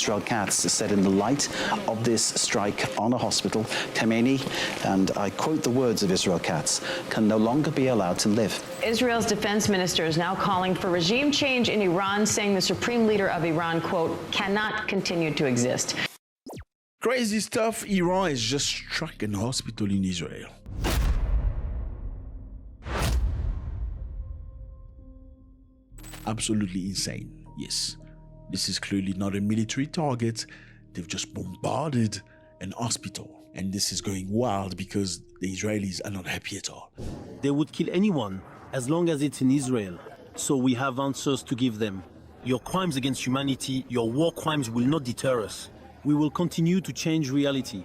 Israel Katz said in the light of this strike on a hospital, Khamenei, and I quote the words of Israel Katz, can no longer be allowed to live. Israel's defense minister is now calling for regime change in Iran, saying the supreme leader of Iran, quote, cannot continue to exist. Crazy stuff. Iran has just struck a hospital in Israel. Absolutely insane. Yes, this is clearly not a military target. They've just bombarded an hospital. And this is going wild because the Israelis are not happy at all. They would kill anyone as long as it's in Israel. So we have answers to give them. Your crimes against humanity, your war crimes will not deter us. We will continue to change reality.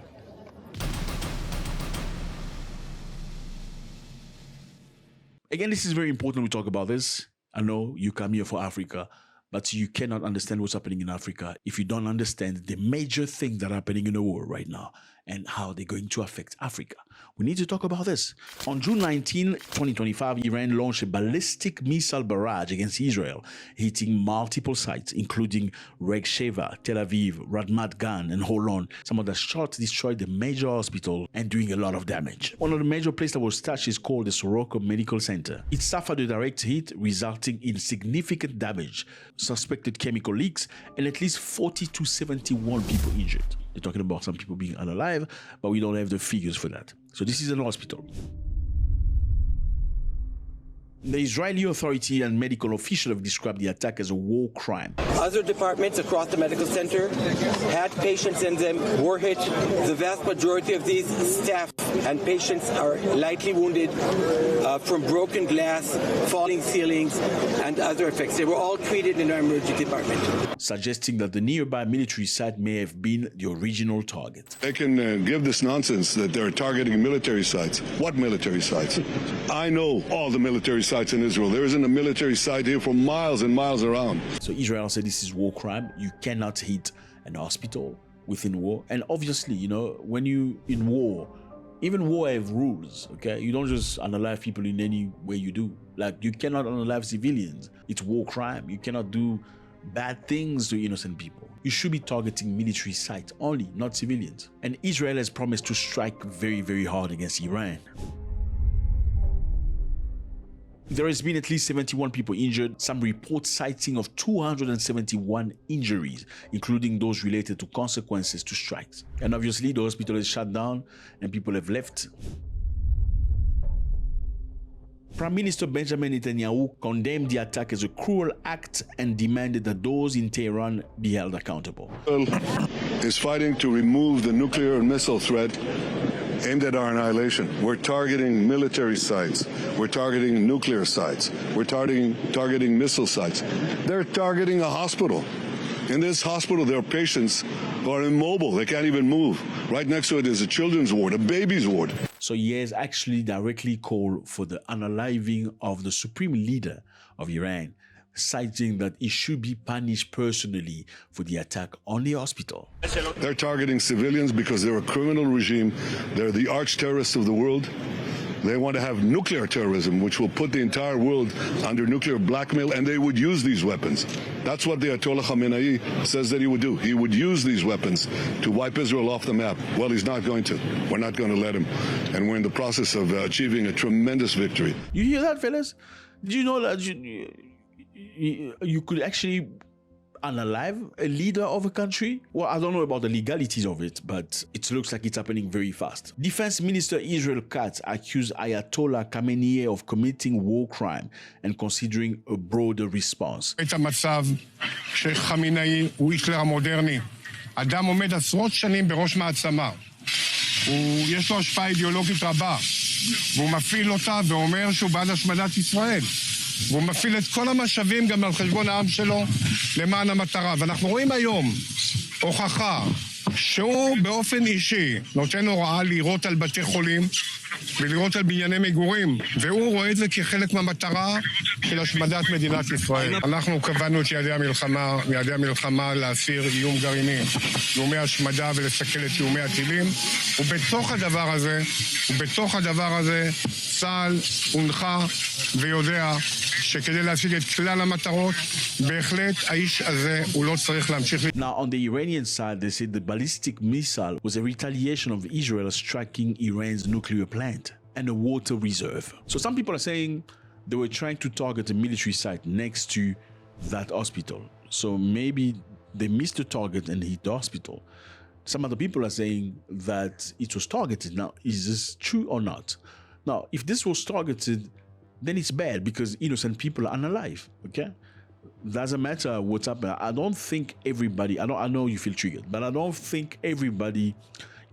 Again, this is very important we talk about this. I know you come here for Africa, but you cannot understand what's happening in Africa if you don't understand the major things that are happening in the world right now and how they're going to affect Africa. We need to talk about this. On June 19, 2025, Iran launched a ballistic missile barrage against Israel, hitting multiple sites, including Sheva, Tel Aviv, Ramat Gan, and Holon. Some of the shots destroyed the major hospital and doing a lot of damage. One of the major places that was touched is called the Soroka Medical Center. It suffered a direct hit, resulting in significant damage, suspected chemical leaks, and at least 40 to 71 people injured. They're talking about some people being unalive, but we don't have the figures for that. So this is an hospital. The Israeli authority and medical officials have described the attack as a war crime. Other departments across the medical center had patients in them, were hit. The vast majority of these staff and patients are lightly wounded from broken glass, falling ceilings, and other effects. They were all treated in our emergency department. Suggesting that the nearby military site may have been the original target. They can give this nonsense that they're targeting military sites. What military sites? I know all the military sites in Israel. There isn't a military site here for miles and miles around. So Israel said this is war crime. You cannot hit an hospital within war. And obviously, you know, when you in war, even war have rules, okay? You don't just unalive people in any way you do. Like, you cannot unalive civilians. It's war crime. You cannot do bad things to innocent people. You should be targeting military sites only, not civilians. And Israel has promised to strike very, very hard against Iran. There has been at least 71 people injured, some reports citing of 271 injuries, including those related to consequences to strikes. And obviously the hospital is shut down and people have left. Prime Minister Benjamin Netanyahu condemned the attack as a cruel act and demanded that those in Tehran be held accountable. Israel is fighting to remove the nuclear and missile threat aimed at our annihilation. We're targeting military sites. We're targeting nuclear sites. We're targeting missile sites. They're targeting a hospital. In this hospital, there are patients who are immobile. They can't even move. Right next to it is a children's ward, a baby's ward. So he has actually directly called for the unaliving of the supreme leader of Iran, citing that he should be punished personally for the attack on the hospital. They're targeting civilians because they're a criminal regime. They're the arch terrorists of the world. They want to have nuclear terrorism, which will put the entire world under nuclear blackmail, and they would use these weapons. That's what the Ayatollah Khamenei says that he would do. He would use these weapons to wipe Israel off the map. Well, he's not going to. We're not going to let him. And we're in the process of achieving a tremendous victory. You hear that, fellas? Did you know that you could actually unalive a leader of a country? Well, I don't know about the legalities of it, but it looks like it's happening very fast. Defense Minister Israel Katz accused Ayatollah Khamenei of committing war crime and considering a broader response. את המצב שחמינאי הוא היטלר המודרני. אדם עומד עשרות שנים בראש מעצמה. יש לו השפעה אידיאולוגית רבה, והוא מפעיל אותה ואומר שהוא בעד השמדת ישראל. והוא מפעיל את כל המשאבים גם על חשבון העם שלו למען המטרה. ואנחנו רואים היום הוכחה שהוא באופן אישי נותן הוראה לירות על בתי חולים ולירות על בנייני מגורים, והוא רואה את זה כחלק מהמטרה של השמדת מדינת ישראל. אנחנו קבענו את יעדי המלחמה להסיר איום גרעיני, איומי השמדה ולסכל את איומי הטילים, ובתוך הדבר הזה צה"ל הונחה ויודע שכדי להשיג את כלל המטרות, בהחלט האיש הזה הוא לא צריך להמשיך. Now, on the Iranian side, they said the ballistic missile was a retaliation of Israel striking Iran's nuclear plant and a water reserve. So some people are saying they were trying to target a military site next to that hospital. So maybe they missed the target and hit the hospital. Some other people are saying that it was targeted. Now, is this true or not? Now, if this was targeted, then it's bad because innocent people are unalive, okay? Doesn't matter what's happening. I don't think everybody, I know you feel triggered, but I don't think everybody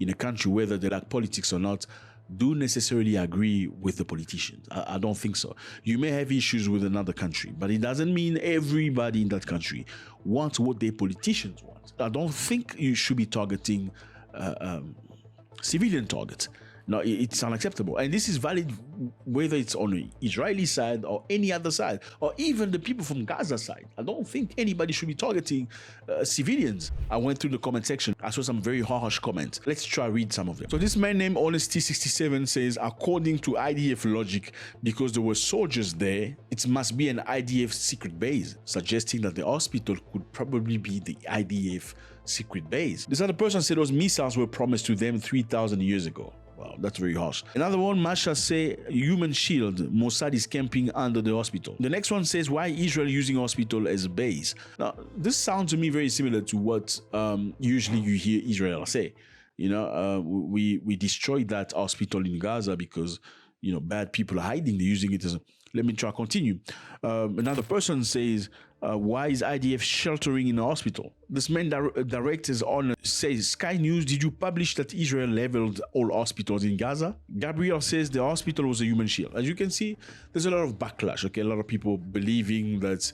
in a country, whether they like politics or not, do necessarily agree with the politicians. I don't think so. You may have issues with another country, but it doesn't mean everybody in that country wants what their politicians want. I don't think you should be targeting civilian targets. No, it's unacceptable. And this is valid whether it's on the Israeli side or any other side, or even the people from Gaza side. I don't think anybody should be targeting civilians. I went through the comment section. I saw some very harsh comments. Let's try read some of them. So this man named Honesty67 says, according to IDF logic, because there were soldiers there, it must be an IDF secret base, suggesting that the hospital could probably be the IDF secret base. This other person said those missiles were promised to them 3,000 years ago. Wow, that's very harsh. Another one, Masha say, human shield, Mossad is camping under the hospital. The next one says, why Israel using hospital as a base? Now, this sounds to me very similar to what usually you hear Israel say. You know, we destroyed that hospital in Gaza because, you know, bad people are hiding. They're using it as a... Let me try to continue. Another person says, why is IDF sheltering in a hospital? This man directors on says, Sky News, did you publish that Israel leveled all hospitals in Gaza? Gabriel says the hospital was a human shield. As you can see, there's a lot of backlash, okay? A lot of people believing that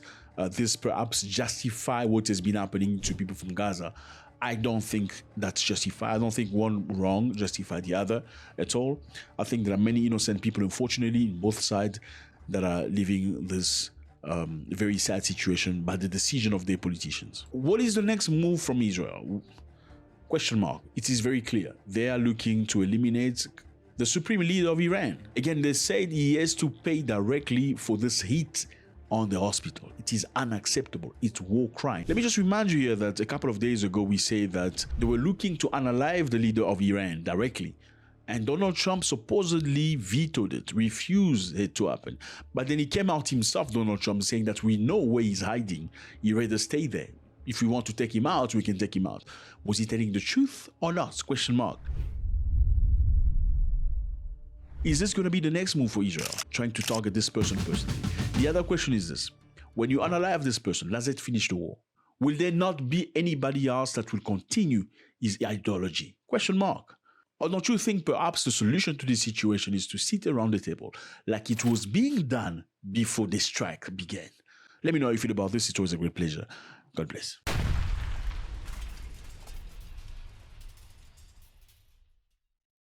this perhaps justify what has been happening to people from Gaza. I don't think that's justified. I don't think one wrong justify the other at all. I think there are many innocent people, unfortunately, in both sides that are living this very sad situation by the decision of their politicians. What is the next move from Israel? Question mark. It is very clear. They are looking to eliminate the supreme leader of Iran. Again, they said he has to pay directly for this hit on the hospital. It is unacceptable. It's war crime. Let me just remind you here that a couple of days ago we said that they were looking to unalive the leader of Iran directly. And Donald Trump supposedly vetoed it, refused it to happen. But then he came out himself, Donald Trump, saying that we know where he's hiding. He'd rather stay there. If we want to take him out, we can take him out. Was he telling the truth or not? Question mark. Is this going to be the next move for Israel, trying to target this person personally? The other question is this. When you unalive this person, does it finish the war? Will there not be anybody else that will continue his ideology? Question mark. Or don't you think perhaps the solution to this situation is to sit around the table like it was being done before the strike began? Let me know how you feel about this. It's always a great pleasure. God bless.